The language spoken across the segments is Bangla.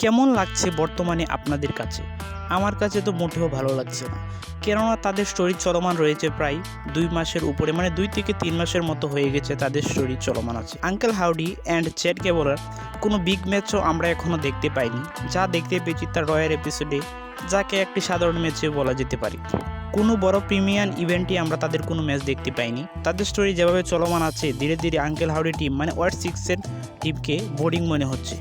কেমন লাগছে বর্তমানে আপনাদের কাছে? আমার কাছে তো মোটেও ভালো লাগছে না। কেননা তাদের স্টোরি চলমান রয়েছে প্রায় ২ মাসের উপরে, মানে ২ থেকে ৩ মাসের মতো হয়ে গেছে তাদের স্টোরি চলমান আছে। আঙ্কেল হাউডি অ্যান্ড চ্যাট গেবলার কোনো বিগ ম্যাচও আমরা এখনও দেখতে পাইনি। যা দেখতে পেয়েছি তার রয়্যাল এপিসোডে, যাকে একটি সাধারণ ম্যাচে বলা যেতে পারে। কোনো বড় প্রিমিয়াম ইভেন্টে আমরা তাদের কোনো ম্যাচ দেখতে পাইনি। তাদের স্টোরি যেভাবে চলমান আছে, ধীরে ধীরে আঙ্কেল হাউডি টিম মানে ওয়ার্ড 6 এর টিমকে বোরিং মনে হচ্ছে।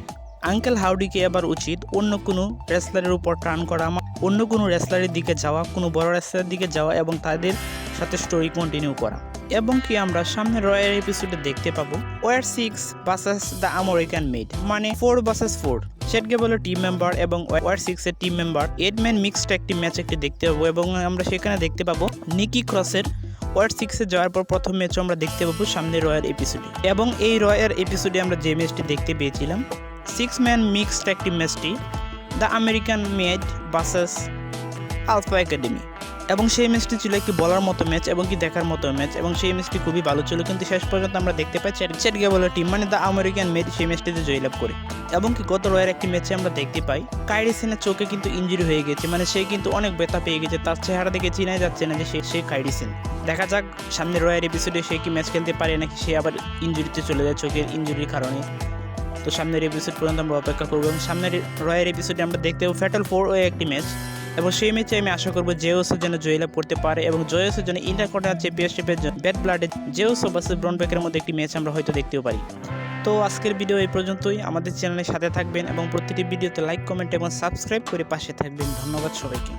আঙ্কেল হাউডিকে এবার উচিত অন্য কোনো রেসলারের উপর টার্ন করা, অন্য কোনো রেসলারের দিকে যাওয়া, কোনো বড় রেসলারের দিকে যাওয়া এবং তাদের সাথে স্টোরি কন্টিনিউ করা। এবং কি আমরা সামনের রয়্যাল এপিসোডে দেখতে পাবো war 6 versus the American made, মানে 4 ভার্সেস 4। চ্যাট গেবলের টিম মেম্বার এবং ওয়ার 6 এর টিম মেম্বার 8 ম্যান মিক্সড একটি ম্যাচ দেখতে পাবো এবং আমরা সেখানে দেখতে পাবো নিকি ক্রসের ওয়ার 6 এ যাওয়ার পর প্রথম ম্যাচও আমরা দেখতে পাবো সামনের রয়্যাল এপিসোডে। এবং এই রয়্যাল এপিসোডে আমরা যে ম্যাচটি দেখতে পেয়েছিলাম 6 ম্যান মিক্সড একটি ম্যাচটি the American made versus alpha academy, এবং সেই ম্যাচটি ছিল একটি বলার মতো ম্যাচ এবং কি দেখার মতো ম্যাচ, এবং সেই ম্যাচটি খুবই ভালো ছিল। কিন্তু শেষ পর্যন্ত আমরা দেখতে পাই চ্যাট গেবলের টিম মানে দ্য আমেরিকান মেড সেই ম্যাচটিতে জয়লাভ করে। এবং কি গত রয়ের একটি ম্যাচে আমরা দেখতে পাই কাইরি সেনের চোখে কিন্তু ইনজুরি হয়ে গেছে, মানে সে কিন্তু অনেক ব্যথা পেয়ে গেছে। তার চেহারা দেখে চিনাই যাচ্ছে না যে সে কাইরি সেন। দেখা যাক সামনের রয়্যাল এপিসোডে সে কি ম্যাচ খেলতে পারে নাকি সে আবার ইনজুরিতে চলে যায় চোখের ইনজুরির কারণে। তো সামনের এপিসোড পর্যন্ত আমরা অপেক্ষা করবো এবং সামনের রয়্যাল এপিসোডে আমরা দেখতে পাবো ফ্যাটাল 4 একটি ম্যাচ, এবং সেই ম্যাচে আমি আশা করবো জেউসো যেন জয়লাভ করতে পারে এবং জেউসোর জন্য ইন্টারকন্টিনেন্টাল চ্যাম্পিয়নশিপের জন্য ব্যাড ব্লাডে জেউসো ভার্সেস ব্রন ব্রেকারের মধ্যে একটি ম্যাচ আমরা হয়তো দেখতেও পারি। তো আজকের ভিডিও এই পর্যন্তই। আমাদের চ্যানেলের সাথে থাকবেন এবং প্রতিটি ভিডিওতে লাইক, কমেন্ট এবং সাবস্ক্রাইব করে পাশে থাকবেন। ধন্যবাদ সবাইকে।